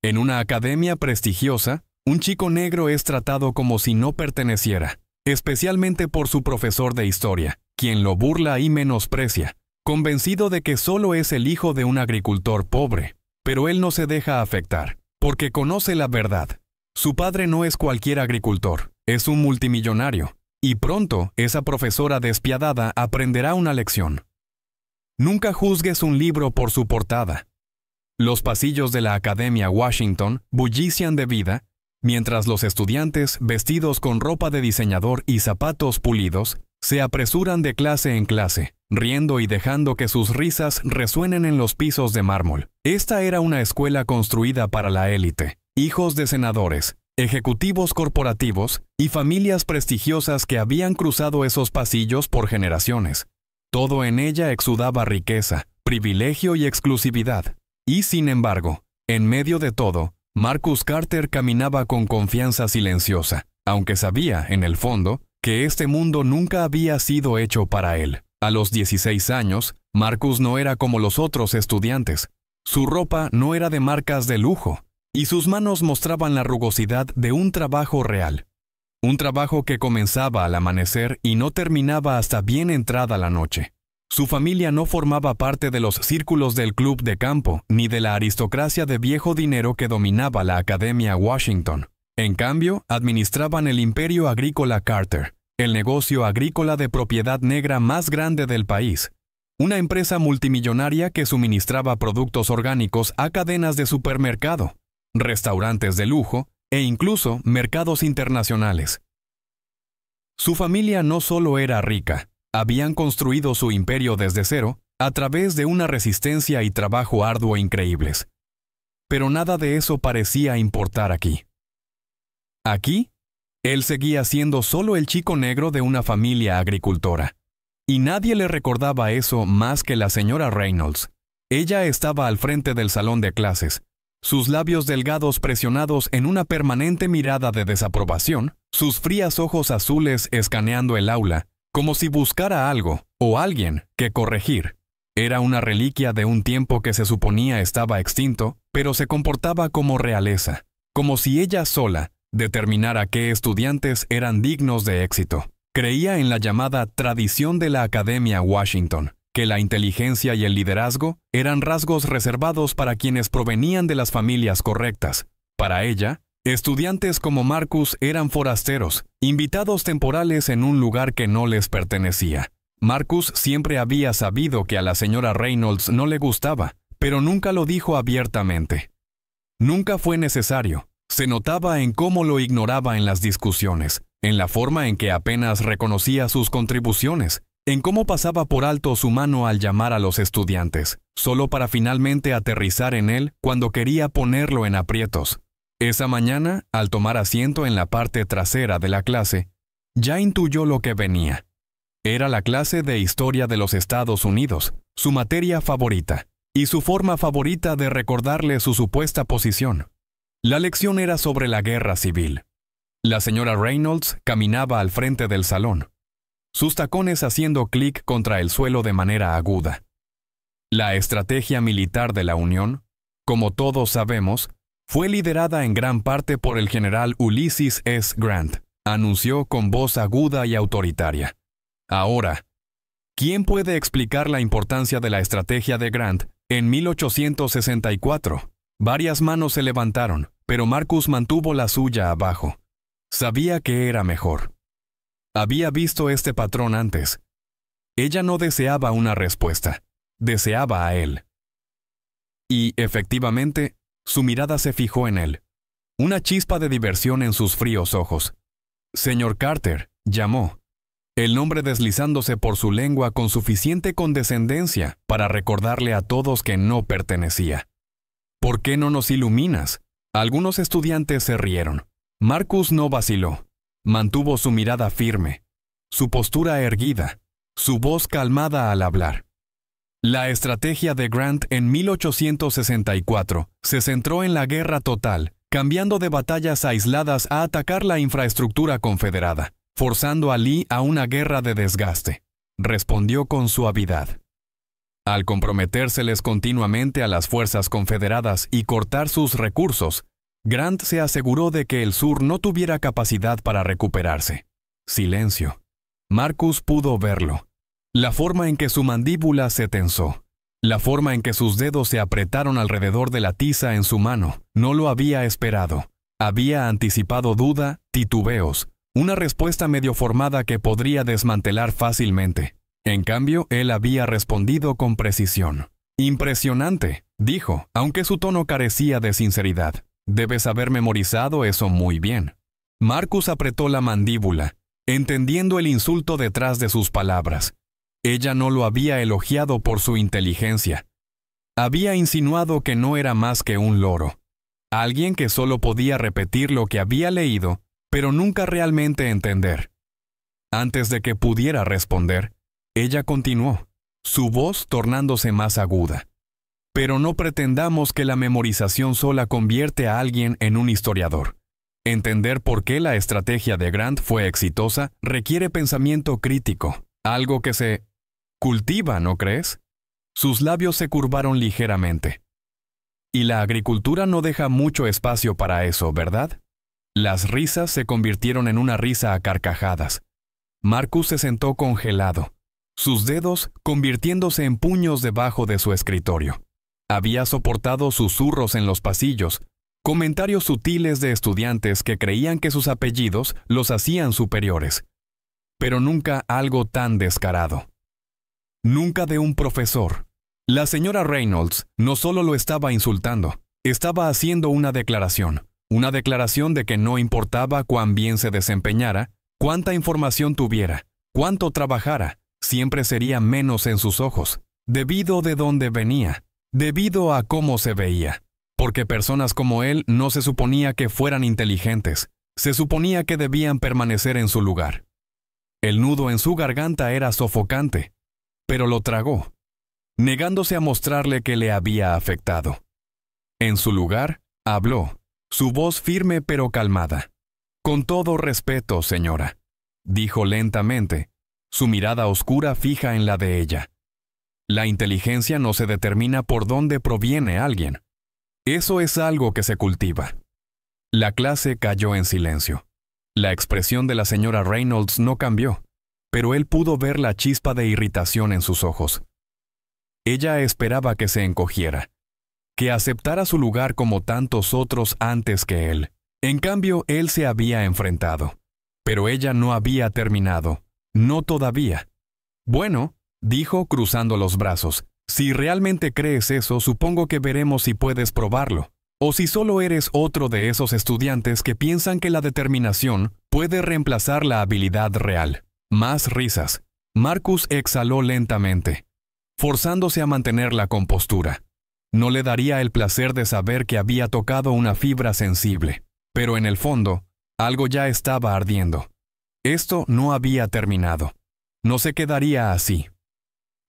En una academia prestigiosa, un chico negro es tratado como si no perteneciera, especialmente por su profesor de historia, quien lo burla y menosprecia, convencido de que solo es el hijo de un agricultor pobre. Pero él no se deja afectar, porque conoce la verdad. Su padre no es cualquier agricultor, es un multimillonario, y pronto esa profesora despiadada aprenderá una lección. Nunca juzgues un libro por su portada. Los pasillos de la Academia Washington bullician de vida, mientras los estudiantes, vestidos con ropa de diseñador y zapatos pulidos, se apresuran de clase en clase, riendo y dejando que sus risas resuenen en los pisos de mármol. Esta era una escuela construida para la élite, hijos de senadores, ejecutivos corporativos y familias prestigiosas que habían cruzado esos pasillos por generaciones. Todo en ella exudaba riqueza, privilegio y exclusividad. Y sin embargo, en medio de todo, Marcus Carter caminaba con confianza silenciosa, aunque sabía, en el fondo, que este mundo nunca había sido hecho para él. A los 16 años, Marcus no era como los otros estudiantes. Su ropa no era de marcas de lujo, y sus manos mostraban la rugosidad de un trabajo real. Un trabajo que comenzaba al amanecer y no terminaba hasta bien entrada la noche. Su familia no formaba parte de los círculos del club de campo, ni de la aristocracia de viejo dinero que dominaba la Academia Washington. En cambio, administraban el imperio agrícola Carter, el negocio agrícola de propiedad negra más grande del país. Una empresa multimillonaria que suministraba productos orgánicos a cadenas de supermercado, restaurantes de lujo e incluso mercados internacionales. Su familia no solo era rica, habían construido su imperio desde cero a través de una resistencia y trabajo arduo increíbles. Pero nada de eso parecía importar aquí. Aquí, él seguía siendo solo el chico negro de una familia agricultora. Y nadie le recordaba eso más que la señora Reynolds. Ella estaba al frente del salón de clases, sus labios delgados presionados en una permanente mirada de desaprobación, sus fríos ojos azules escaneando el aula, como si buscara algo o alguien que corregir. Era una reliquia de un tiempo que se suponía estaba extinto, pero se comportaba como realeza, como si ella sola determinara qué estudiantes eran dignos de éxito. Creía en la llamada tradición de la Academia Washington, que la inteligencia y el liderazgo eran rasgos reservados para quienes provenían de las familias correctas. Para ella, estudiantes como Marcus eran forasteros, invitados temporales en un lugar que no les pertenecía. Marcus siempre había sabido que a la señora Reynolds no le gustaba, pero nunca lo dijo abiertamente. Nunca fue necesario. Se notaba en cómo lo ignoraba en las discusiones, en la forma en que apenas reconocía sus contribuciones, en cómo pasaba por alto su mano al llamar a los estudiantes, solo para finalmente aterrizar en él cuando quería ponerlo en aprietos. Esa mañana, al tomar asiento en la parte trasera de la clase, ya intuyó lo que venía. Era la clase de Historia de los Estados Unidos, su materia favorita, y su forma favorita de recordarle su supuesta posición. La lección era sobre la guerra civil. La señora Reynolds caminaba al frente del salón, sus tacones haciendo clic contra el suelo de manera aguda. La estrategia militar de la Unión, como todos sabemos, fue liderada en gran parte por el general Ulysses S. Grant, anunció con voz aguda y autoritaria. Ahora, ¿quién puede explicar la importancia de la estrategia de Grant en 1864? Varias manos se levantaron, pero Marcus mantuvo la suya abajo. Sabía que era mejor. Había visto este patrón antes. Ella no deseaba una respuesta, deseaba a él. Y, efectivamente, su mirada se fijó en él. Una chispa de diversión en sus fríos ojos. «Señor Carter», llamó, el nombre deslizándose por su lengua con suficiente condescendencia para recordarle a todos que no pertenecía. «¿Por qué no nos iluminas?» Algunos estudiantes se rieron. Marcus no vaciló. Mantuvo su mirada firme, su postura erguida, su voz calmada al hablar. La estrategia de Grant en 1864 se centró en la guerra total, cambiando de batallas aisladas a atacar la infraestructura confederada, forzando a Lee a una guerra de desgaste. Respondió con suavidad. Al comprometérseles continuamente a las fuerzas confederadas y cortar sus recursos, Grant se aseguró de que el sur no tuviera capacidad para recuperarse. Silencio. Marcus pudo verlo. La forma en que su mandíbula se tensó, la forma en que sus dedos se apretaron alrededor de la tiza en su mano, no lo había esperado. Había anticipado duda, titubeos, una respuesta medio formada que podría desmantelar fácilmente. En cambio, él había respondido con precisión. «Impresionante», dijo, aunque su tono carecía de sinceridad. «Debes haber memorizado eso muy bien». Marcus apretó la mandíbula, entendiendo el insulto detrás de sus palabras. Ella no lo había elogiado por su inteligencia. Había insinuado que no era más que un loro. Alguien que solo podía repetir lo que había leído, pero nunca realmente entender. Antes de que pudiera responder, ella continuó, su voz tornándose más aguda. Pero no pretendamos que la memorización sola convierte a alguien en un historiador. Entender por qué la estrategia de Grant fue exitosa requiere pensamiento crítico, algo que se cultiva, ¿no crees? Sus labios se curvaron ligeramente. Y la agricultura no deja mucho espacio para eso, ¿verdad? Las risas se convirtieron en una risa a carcajadas. Marcus se sentó congelado, sus dedos convirtiéndose en puños debajo de su escritorio. Había soportado susurros en los pasillos, comentarios sutiles de estudiantes que creían que sus apellidos los hacían superiores, pero nunca algo tan descarado. Nunca de un profesor. La señora Reynolds no solo lo estaba insultando, estaba haciendo una declaración de que no importaba cuán bien se desempeñara, cuánta información tuviera, cuánto trabajara, siempre sería menos en sus ojos, debido de dónde venía, debido a cómo se veía, porque personas como él no se suponía que fueran inteligentes, se suponía que debían permanecer en su lugar. El nudo en su garganta era sofocante, pero lo tragó, negándose a mostrarle que le había afectado. En su lugar, habló, su voz firme pero calmada. «Con todo respeto, señora», dijo lentamente, su mirada oscura fija en la de ella. «La inteligencia no se determina por dónde proviene alguien. Eso es algo que se cultiva». La clase cayó en silencio. La expresión de la señora Reynolds no cambió, pero él pudo ver la chispa de irritación en sus ojos. Ella esperaba que se encogiera, que aceptara su lugar como tantos otros antes que él. En cambio, él se había enfrentado. Pero ella no había terminado. No todavía. «Bueno», dijo cruzando los brazos, «si realmente crees eso, supongo que veremos si puedes probarlo. O si solo eres otro de esos estudiantes que piensan que la determinación puede reemplazar la habilidad real». Más risas. Marcus exhaló lentamente, forzándose a mantener la compostura. No le daría el placer de saber que había tocado una fibra sensible, pero en el fondo, algo ya estaba ardiendo. Esto no había terminado. No se quedaría así.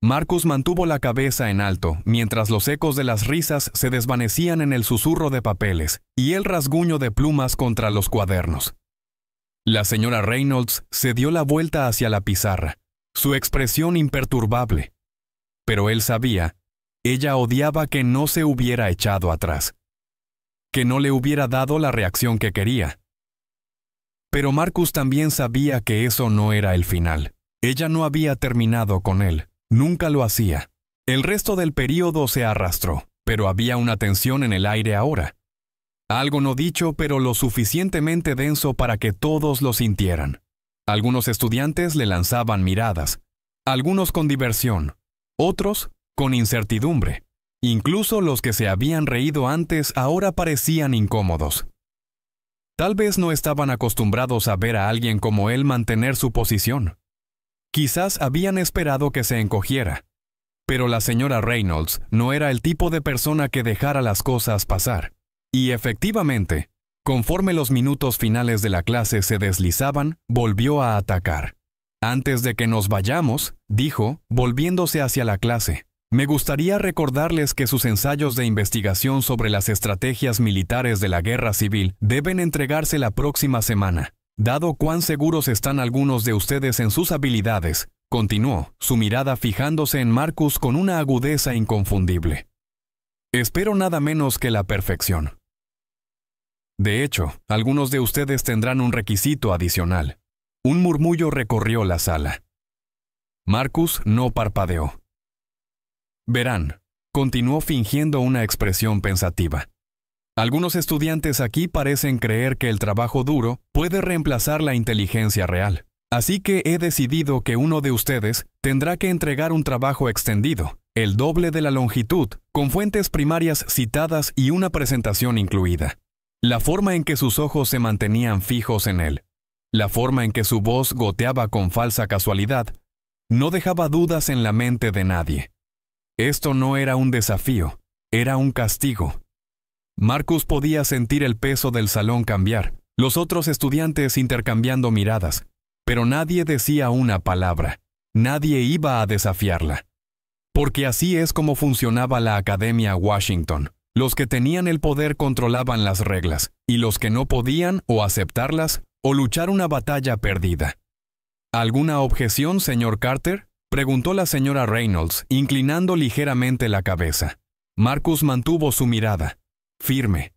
Marcus mantuvo la cabeza en alto mientras los ecos de las risas se desvanecían en el susurro de papeles y el rasguño de plumas contra los cuadernos. La señora Reynolds se dio la vuelta hacia la pizarra, su expresión imperturbable. Pero él sabía, ella odiaba que no se hubiera echado atrás, que no le hubiera dado la reacción que quería. Pero Marcus también sabía que eso no era el final. Ella no había terminado con él, nunca lo hacía. El resto del período se arrastró, pero había una tensión en el aire ahora. Algo no dicho, pero lo suficientemente denso para que todos lo sintieran. Algunos estudiantes le lanzaban miradas, algunos con diversión, otros con incertidumbre. Incluso los que se habían reído antes ahora parecían incómodos. Tal vez no estaban acostumbrados a ver a alguien como él mantener su posición. Quizás habían esperado que se encogiera. Pero la señora Reynolds no era el tipo de persona que dejara las cosas pasar. Y efectivamente, conforme los minutos finales de la clase se deslizaban, volvió a atacar. «Antes de que nos vayamos», dijo, volviéndose hacia la clase, «me gustaría recordarles que sus ensayos de investigación sobre las estrategias militares de la guerra civil deben entregarse la próxima semana. Dado cuán seguros están algunos de ustedes en sus habilidades, continuó, su mirada fijándose en Marcus con una agudeza inconfundible. Espero nada menos que la perfección. De hecho, algunos de ustedes tendrán un requisito adicional. Un murmullo recorrió la sala. Marcus no parpadeó. Verán, continuó fingiendo una expresión pensativa. Algunos estudiantes aquí parecen creer que el trabajo duro puede reemplazar la inteligencia real. Así que he decidido que uno de ustedes tendrá que entregar un trabajo extendido, el doble de la longitud, con fuentes primarias citadas y una presentación incluida. La forma en que sus ojos se mantenían fijos en él, la forma en que su voz goteaba con falsa casualidad, no dejaba dudas en la mente de nadie. Esto no era un desafío, era un castigo. Marcus podía sentir el peso del salón cambiar, los otros estudiantes intercambiando miradas, pero nadie decía una palabra, nadie iba a desafiarla. Porque así es como funcionaba la Academia Washington. Los que tenían el poder controlaban las reglas, y los que no podían o aceptarlas o luchar una batalla perdida. ¿Alguna objeción, señor Carter?, preguntó la señora Reynolds, inclinando ligeramente la cabeza. Marcus mantuvo su mirada, firme,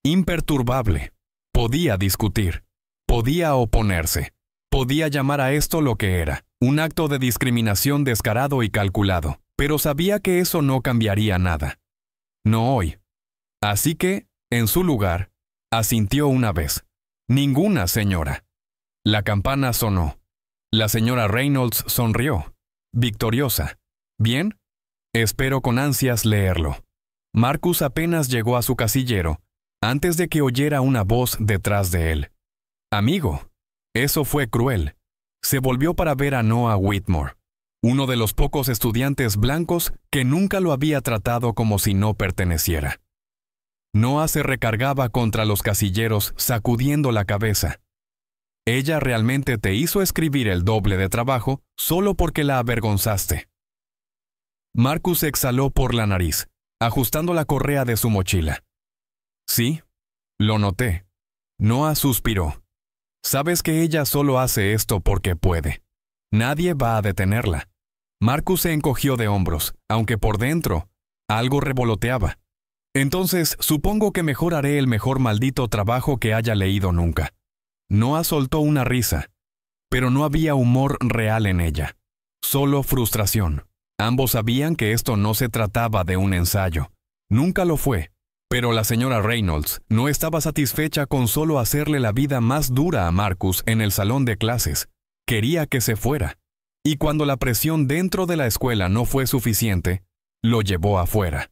imperturbable. Podía discutir, podía oponerse, podía llamar a esto lo que era, un acto de discriminación descarado y calculado, pero sabía que eso no cambiaría nada. No hoy. Así que, en su lugar, asintió una vez. Ninguna, señora. La campana sonó. La señora Reynolds sonrió, victoriosa. Bien, espero con ansias leerlo. Marcus apenas llegó a su casillero, antes de que oyera una voz detrás de él. Amigo, eso fue cruel. Se volvió para ver a Noah Whitmore, uno de los pocos estudiantes blancos que nunca lo había tratado como si no perteneciera. Noah se recargaba contra los casilleros, sacudiendo la cabeza. Ella realmente te hizo escribir el doble de trabajo solo porque la avergonzaste. Marcus exhaló por la nariz, ajustando la correa de su mochila. Sí, lo noté. Noah suspiró. Sabes que ella solo hace esto porque puede. Nadie va a detenerla. Marcus se encogió de hombros, aunque por dentro algo revoloteaba. Entonces, supongo que mejor haré el mejor maldito trabajo que haya leído nunca. Noah soltó una risa, pero no había humor real en ella. Solo frustración. Ambos sabían que esto no se trataba de un ensayo. Nunca lo fue. Pero la señora Reynolds no estaba satisfecha con solo hacerle la vida más dura a Marcus en el salón de clases. Quería que se fuera. Y cuando la presión dentro de la escuela no fue suficiente, lo llevó afuera.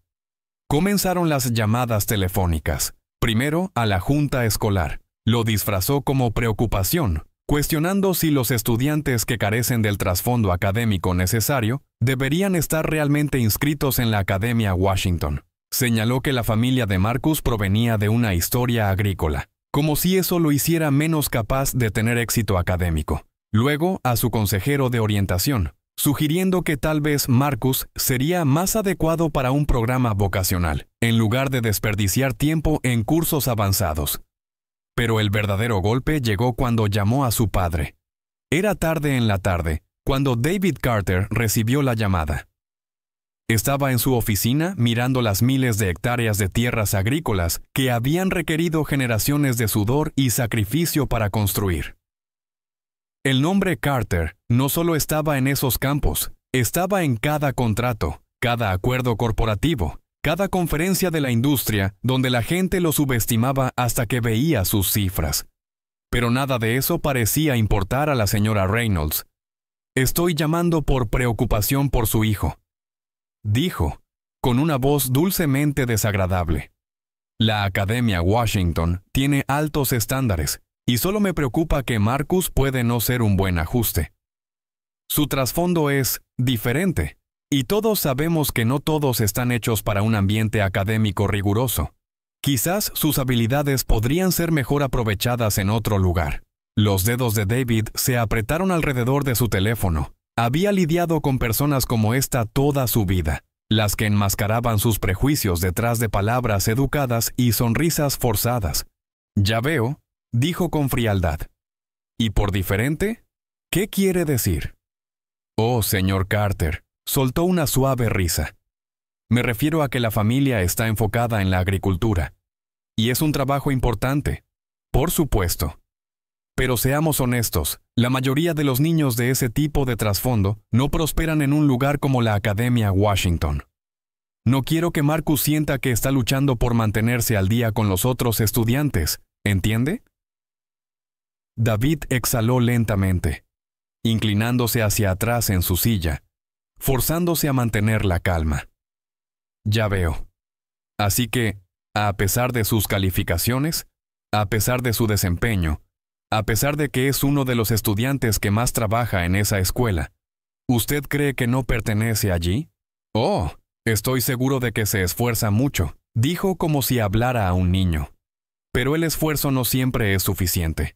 Comenzaron las llamadas telefónicas. Primero a la junta escolar. Lo disfrazó como preocupación, cuestionando si los estudiantes que carecen del trasfondo académico necesario deberían estar realmente inscritos en la Academia Washington. Señaló que la familia de Marcus provenía de una historia agrícola, como si eso lo hiciera menos capaz de tener éxito académico. Luego a su consejero de orientación, sugiriendo que tal vez Marcus sería más adecuado para un programa vocacional, en lugar de desperdiciar tiempo en cursos avanzados. Pero el verdadero golpe llegó cuando llamó a su padre. Era tarde en la tarde, cuando David Carter recibió la llamada. Estaba en su oficina mirando las miles de hectáreas de tierras agrícolas que habían requerido generaciones de sudor y sacrificio para construir. El nombre Carter no solo estaba en esos campos, estaba en cada contrato, cada acuerdo corporativo, cada conferencia de la industria donde la gente lo subestimaba hasta que veía sus cifras. Pero nada de eso parecía importar a la señora Reynolds. Estoy llamando por preocupación por su hijo, dijo, con una voz dulcemente desagradable. La Academia Washington tiene altos estándares, y solo me preocupa que Marcus puede no ser un buen ajuste. Su trasfondo es diferente, y todos sabemos que no todos están hechos para un ambiente académico riguroso. Quizás sus habilidades podrían ser mejor aprovechadas en otro lugar. Los dedos de David se apretaron alrededor de su teléfono. Había lidiado con personas como esta toda su vida, las que enmascaraban sus prejuicios detrás de palabras educadas y sonrisas forzadas. Ya veo, dijo con frialdad. ¿Y por diferente? ¿Qué quiere decir? Oh, señor Carter, soltó una suave risa. Me refiero a que la familia está enfocada en la agricultura. Y es un trabajo importante, por supuesto. Pero seamos honestos, la mayoría de los niños de ese tipo de trasfondo no prosperan en un lugar como la Academia Washington. No quiero que Marcus sienta que está luchando por mantenerse al día con los otros estudiantes, ¿entiende? David exhaló lentamente, inclinándose hacia atrás en su silla, forzándose a mantener la calma. Ya veo. Así que, a pesar de sus calificaciones, a pesar de su desempeño, a pesar de que es uno de los estudiantes que más trabaja en esa escuela, ¿usted cree que no pertenece allí? Oh, estoy seguro de que se esfuerza mucho, dijo como si hablara a un niño. Pero el esfuerzo no siempre es suficiente.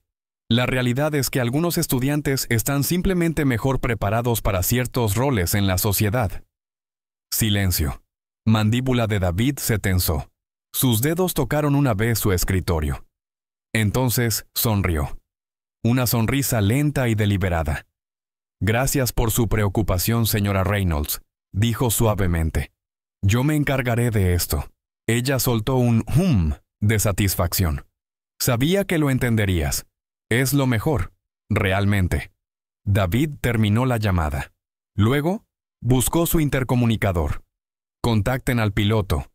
La realidad es que algunos estudiantes están simplemente mejor preparados para ciertos roles en la sociedad. Silencio. Mandíbula de David se tensó. Sus dedos tocaron una vez su escritorio. Entonces sonrió. Una sonrisa lenta y deliberada. Gracias por su preocupación, señora Reynolds, dijo suavemente. Yo me encargaré de esto. Ella soltó un de satisfacción. Sabía que lo entenderías. Es lo mejor, realmente. David terminó la llamada. Luego, buscó su intercomunicador. Contacten al piloto.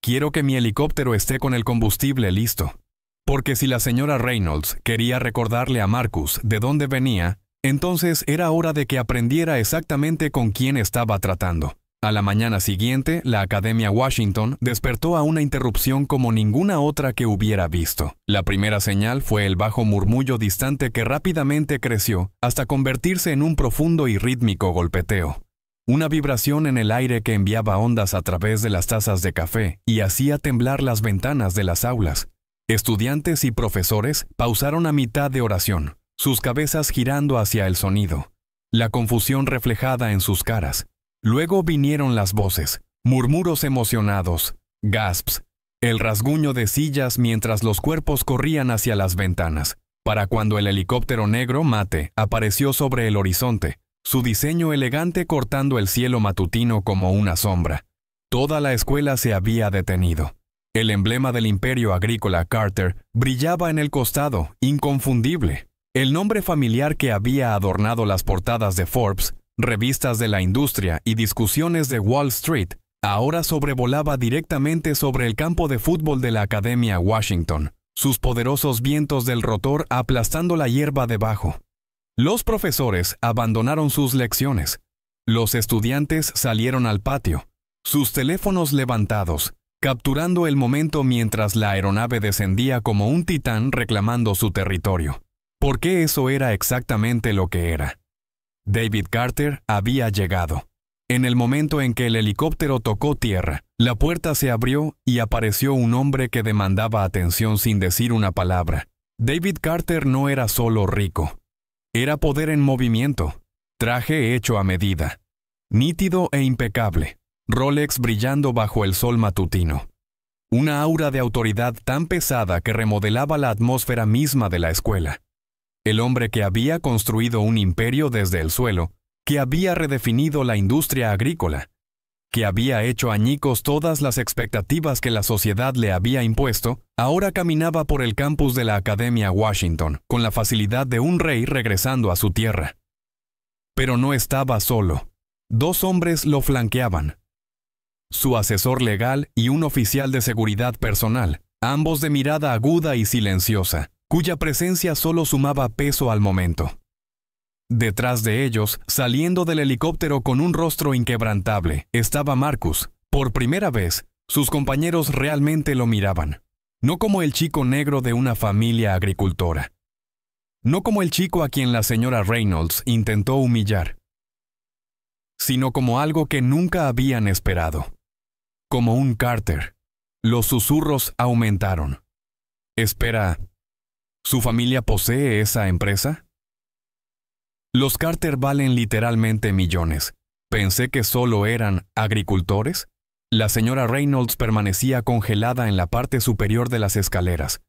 Quiero que mi helicóptero esté con el combustible listo. Porque si la señora Reynolds quería recordarle a Marcus de dónde venía, entonces era hora de que aprendiera exactamente con quién estaba tratando. A la mañana siguiente, la Academia Washington despertó a una interrupción como ninguna otra que hubiera visto. La primera señal fue el bajo murmullo distante que rápidamente creció hasta convertirse en un profundo y rítmico golpeteo. Una vibración en el aire que enviaba ondas a través de las tazas de café y hacía temblar las ventanas de las aulas. Estudiantes y profesores pausaron a mitad de oración, sus cabezas girando hacia el sonido, la confusión reflejada en sus caras. Luego vinieron las voces, murmuros emocionados, gasps, el rasguño de sillas mientras los cuerpos corrían hacia las ventanas, para cuando el helicóptero negro mate apareció sobre el horizonte, su diseño elegante cortando el cielo matutino como una sombra. Toda la escuela se había detenido. El emblema del imperio agrícola Carter brillaba en el costado, inconfundible. El nombre familiar que había adornado las portadas de Forbes, revistas de la industria y discusiones de Wall Street, ahora sobrevolaba directamente sobre el campo de fútbol de la Academia Washington, sus poderosos vientos del rotor aplastando la hierba debajo. Los profesores abandonaron sus lecciones. Los estudiantes salieron al patio, sus teléfonos levantados, capturando el momento mientras la aeronave descendía como un titán reclamando su territorio. Porque eso era exactamente lo que era. David Carter había llegado. En el momento en que el helicóptero tocó tierra, la puerta se abrió y apareció un hombre que demandaba atención sin decir una palabra. David Carter no era solo rico. Era poder en movimiento, traje hecho a medida, nítido e impecable. Rolex brillando bajo el sol matutino. Una aura de autoridad tan pesada que remodelaba la atmósfera misma de la escuela. El hombre que había construido un imperio desde el suelo, que había redefinido la industria agrícola, que había hecho añicos todas las expectativas que la sociedad le había impuesto, ahora caminaba por el campus de la Academia Washington, con la facilidad de un rey regresando a su tierra. Pero no estaba solo. Dos hombres lo flanqueaban. Su asesor legal y un oficial de seguridad personal, ambos de mirada aguda y silenciosa, cuya presencia solo sumaba peso al momento. Detrás de ellos, saliendo del helicóptero con un rostro inquebrantable, estaba Marcus. Por primera vez, sus compañeros realmente lo miraban. No como el chico negro de una familia agricultora. No como el chico a quien la señora Reynolds intentó humillar. Sino como algo que nunca habían esperado. Como un Carter. Los susurros aumentaron. Espera, ¿su familia posee esa empresa? Los Carter valen literalmente millones. Pensé que solo eran agricultores. La señora Reynolds permanecía congelada en la parte superior de las escaleras.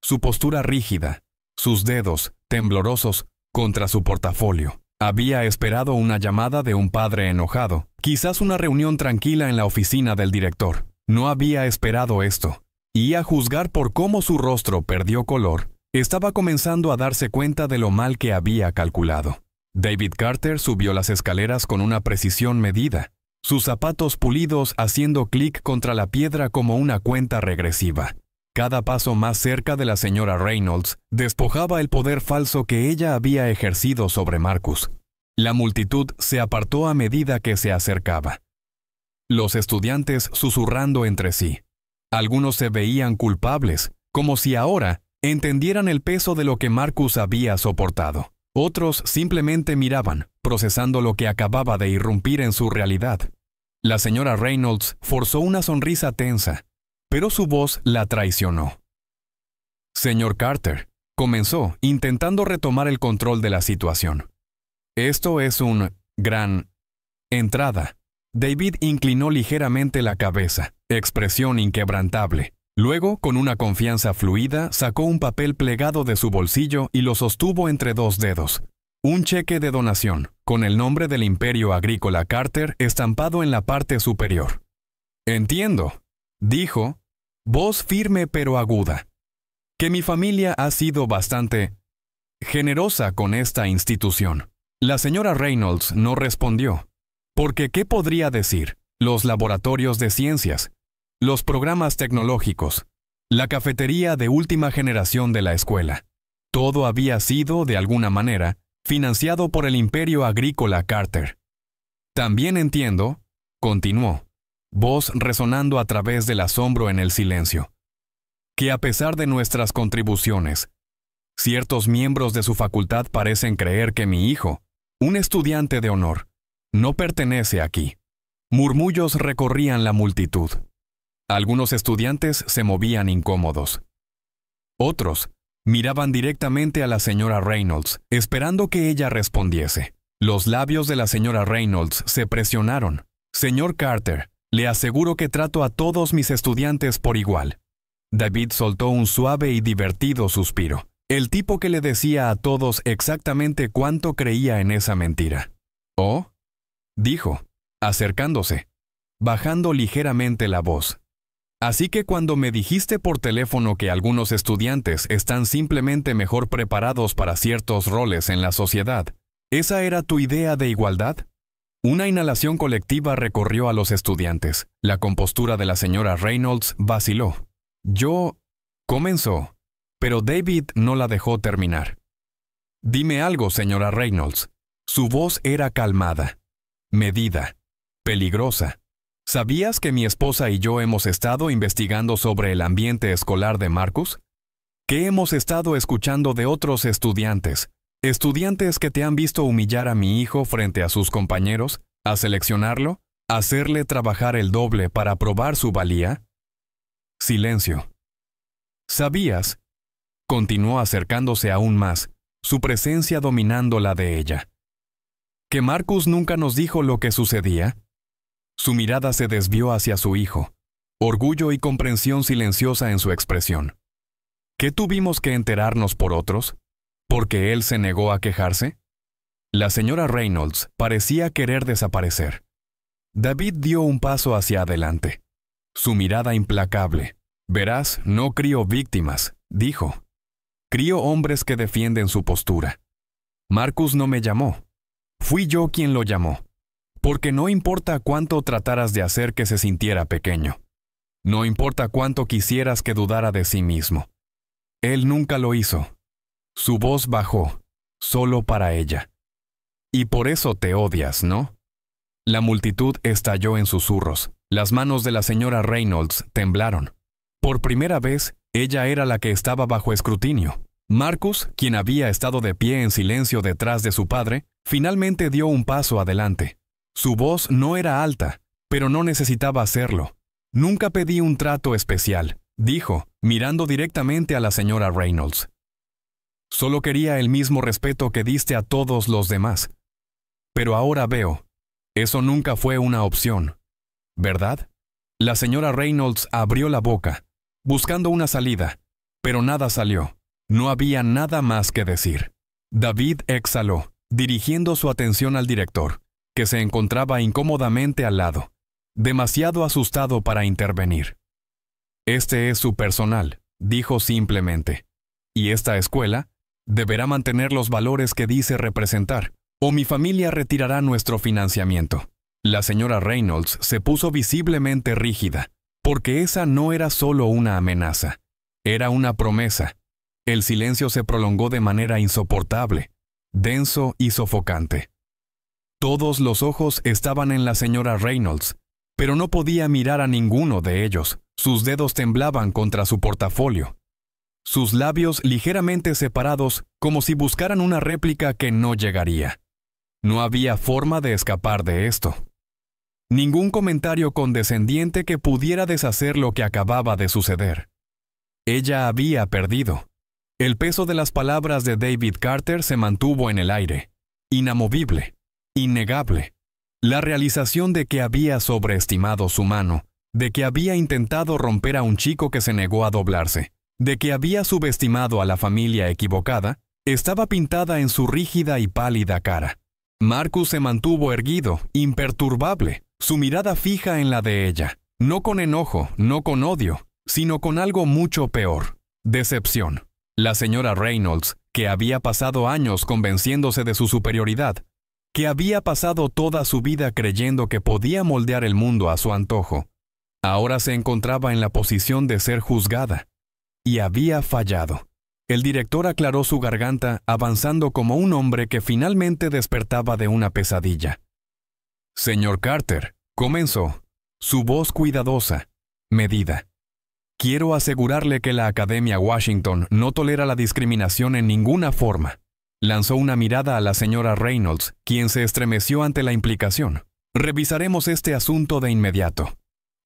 Su postura rígida, sus dedos, temblorosos, contra su portafolio. Había esperado una llamada de un padre enojado, quizás una reunión tranquila en la oficina del director. No había esperado esto, y a juzgar por cómo su rostro perdió color, estaba comenzando a darse cuenta de lo mal que había calculado. David Carter subió las escaleras con una precisión medida, sus zapatos pulidos haciendo clic contra la piedra como una cuenta regresiva. Cada paso más cerca de la señora Reynolds despojaba el poder falso que ella había ejercido sobre Marcus. La multitud se apartó a medida que se acercaba. Los estudiantes susurrando entre sí. Algunos se veían culpables, como si ahora entendieran el peso de lo que Marcus había soportado. Otros simplemente miraban, procesando lo que acababa de irrumpir en su realidad. La señora Reynolds forzó una sonrisa tensa, pero su voz la traicionó. Señor Carter, comenzó, intentando retomar el control de la situación. Esto es un gran entrada. David inclinó ligeramente la cabeza, expresión inquebrantable. Luego, con una confianza fluida, sacó un papel plegado de su bolsillo y lo sostuvo entre dos dedos. Un cheque de donación, con el nombre del Imperio Agrícola Carter estampado en la parte superior. Entiendo, dijo, voz firme pero aguda, que mi familia ha sido bastante generosa con esta institución. La señora Reynolds no respondió, porque ¿qué podría decir? Los laboratorios de ciencias, los programas tecnológicos, la cafetería de última generación de la escuela. Todo había sido, de alguna manera, financiado por el Imperio Agrícola Carter. También entiendo, continuó, voz resonando a través del asombro en el silencio, que a pesar de nuestras contribuciones, ciertos miembros de su facultad parecen creer que mi hijo, un estudiante de honor, no pertenece aquí. Murmullos recorrían la multitud. Algunos estudiantes se movían incómodos. Otros miraban directamente a la señora Reynolds, esperando que ella respondiese. Los labios de la señora Reynolds se presionaron. Señor Carter, le aseguro que trato a todos mis estudiantes por igual. David soltó un suave y divertido suspiro. El tipo que le decía a todos exactamente cuánto creía en esa mentira. «Oh», dijo, acercándose, bajando ligeramente la voz. Así que cuando me dijiste por teléfono que algunos estudiantes están simplemente mejor preparados para ciertos roles en la sociedad, ¿esa era tu idea de igualdad? Una inhalación colectiva recorrió a los estudiantes. La compostura de la señora Reynolds vaciló. Yo... comenzó, pero David no la dejó terminar. Dime algo, señora Reynolds. Su voz era calmada, medida, peligrosa. ¿Sabías que mi esposa y yo hemos estado investigando sobre el ambiente escolar de Marcus? ¿Qué hemos estado escuchando de otros estudiantes? Estudiantes que te han visto humillar a mi hijo frente a sus compañeros, a seleccionarlo, a hacerle trabajar el doble para probar su valía. Silencio. ¿Sabías? Continuó acercándose aún más, su presencia dominando la de ella. ¿Que Marcus nunca nos dijo lo que sucedía? Su mirada se desvió hacia su hijo, orgullo y comprensión silenciosa en su expresión. ¿Qué tuvimos que enterarnos por otros? ¿Porque él se negó a quejarse? La señora Reynolds parecía querer desaparecer. David dio un paso hacia adelante. Su mirada implacable. Verás, no crío víctimas, dijo. Crío hombres que defienden su postura. Marcus no me llamó. Fui yo quien lo llamó. Porque no importa cuánto trataras de hacer que se sintiera pequeño. No importa cuánto quisieras que dudara de sí mismo. Él nunca lo hizo. Su voz bajó, solo para ella. Y por eso te odias, ¿no? La multitud estalló en susurros. Las manos de la señora Reynolds temblaron. Por primera vez, ella era la que estaba bajo escrutinio. Marcus, quien había estado de pie en silencio detrás de su padre, finalmente dio un paso adelante. Su voz no era alta, pero no necesitaba hacerlo. Nunca pedí un trato especial, dijo, mirando directamente a la señora Reynolds. Solo quería el mismo respeto que diste a todos los demás. Pero ahora veo, eso nunca fue una opción, ¿verdad? La señora Reynolds abrió la boca, buscando una salida, pero nada salió. No había nada más que decir. David exhaló, dirigiendo su atención al director, que se encontraba incómodamente al lado, demasiado asustado para intervenir. Este es su personal, dijo simplemente, y esta escuela deberá mantener los valores que dice representar, o mi familia retirará nuestro financiamiento. La señora Reynolds se puso visiblemente rígida, porque esa no era solo una amenaza, era una promesa. El silencio se prolongó de manera insoportable, denso y sofocante. Todos los ojos estaban en la señora Reynolds, pero no podía mirar a ninguno de ellos. Sus dedos temblaban contra su portafolio. Sus labios ligeramente separados, como si buscaran una réplica que no llegaría. No había forma de escapar de esto. Ningún comentario condescendiente que pudiera deshacer lo que acababa de suceder. Ella había perdido. El peso de las palabras de David Carter se mantuvo en el aire, inamovible, innegable. La realización de que había sobreestimado su mano, de que había intentado romper a un chico que se negó a doblarse, de que había subestimado a la familia equivocada, estaba pintada en su rígida y pálida cara. Marcus se mantuvo erguido, imperturbable, su mirada fija en la de ella, no con enojo, no con odio, sino con algo mucho peor, decepción. La señora Reynolds, que había pasado años convenciéndose de su superioridad, que había pasado toda su vida creyendo que podía moldear el mundo a su antojo, ahora se encontraba en la posición de ser juzgada, y había fallado. El director aclaró su garganta, avanzando como un hombre que finalmente despertaba de una pesadilla. Señor Carter, comenzó, su voz cuidadosa, medida. Quiero asegurarle que la Academia Washington no tolera la discriminación en ninguna forma. Lanzó una mirada a la señora Reynolds, quien se estremeció ante la implicación. Revisaremos este asunto de inmediato.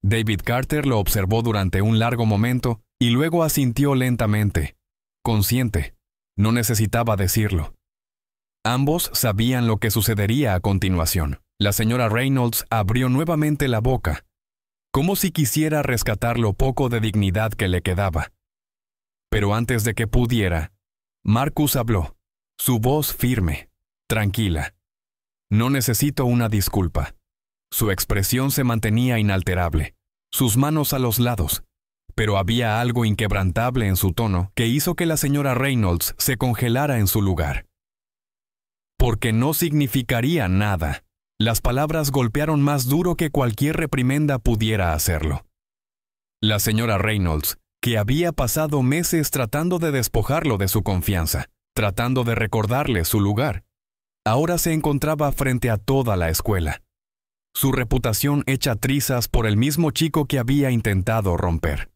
David Carter lo observó durante un largo momento y luego asintió lentamente. Consciente. No necesitaba decirlo. Ambos sabían lo que sucedería a continuación. La señora Reynolds abrió nuevamente la boca, como si quisiera rescatar lo poco de dignidad que le quedaba. Pero antes de que pudiera, Marcus habló, su voz firme, tranquila. No necesito una disculpa. Su expresión se mantenía inalterable, sus manos a los lados, pero había algo inquebrantable en su tono que hizo que la señora Reynolds se congelara en su lugar. Porque no significaría nada. Las palabras golpearon más duro que cualquier reprimenda pudiera hacerlo. La señora Reynolds, que había pasado meses tratando de despojarlo de su confianza, tratando de recordarle su lugar, ahora se encontraba frente a toda la escuela. Su reputación hecha trizas por el mismo chico que había intentado romper.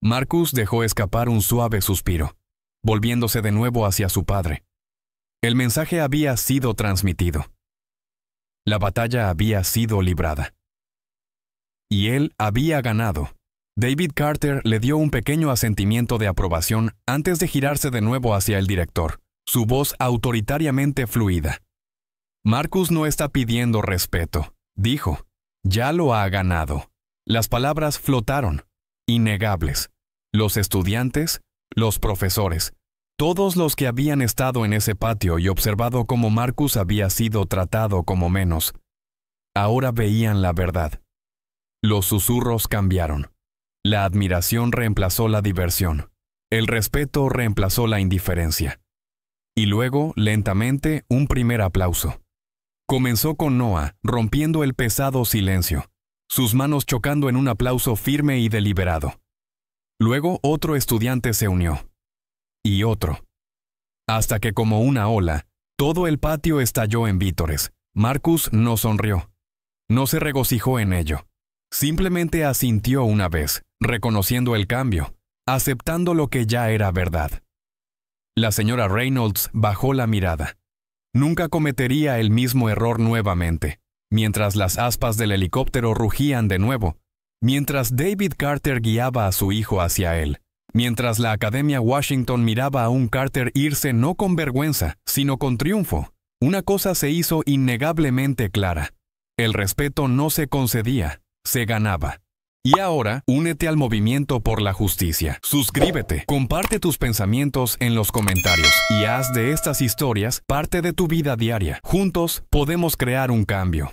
Marcus dejó escapar un suave suspiro, volviéndose de nuevo hacia su padre. El mensaje había sido transmitido. La batalla había sido librada. Y él había ganado. David Carter le dio un pequeño asentimiento de aprobación antes de girarse de nuevo hacia el director, su voz autoritariamente fluida. Marcus no está pidiendo respeto, dijo. Ya lo ha ganado. Las palabras flotaron, innegables. Los estudiantes, los profesores, todos los que habían estado en ese patio y observado cómo Marcus había sido tratado como menos, ahora veían la verdad. Los susurros cambiaron. La admiración reemplazó la diversión. El respeto reemplazó la indiferencia. Y luego, lentamente, un primer aplauso. Comenzó con Noah, rompiendo el pesado silencio, sus manos chocando en un aplauso firme y deliberado. Luego otro estudiante se unió. Y otro. Hasta que como una ola, todo el patio estalló en vítores. Marcus no sonrió. No se regocijó en ello. Simplemente asintió una vez, reconociendo el cambio, aceptando lo que ya era verdad. La señora Reynolds bajó la mirada. Nunca cometería el mismo error nuevamente. Mientras las aspas del helicóptero rugían de nuevo, mientras David Carter guiaba a su hijo hacia él, mientras la Academia Washington miraba a un Carter irse no con vergüenza, sino con triunfo, una cosa se hizo innegablemente clara. El respeto no se concedía, se ganaba. Y ahora, únete al movimiento por la justicia. Suscríbete, comparte tus pensamientos en los comentarios y haz de estas historias parte de tu vida diaria. Juntos podemos crear un cambio.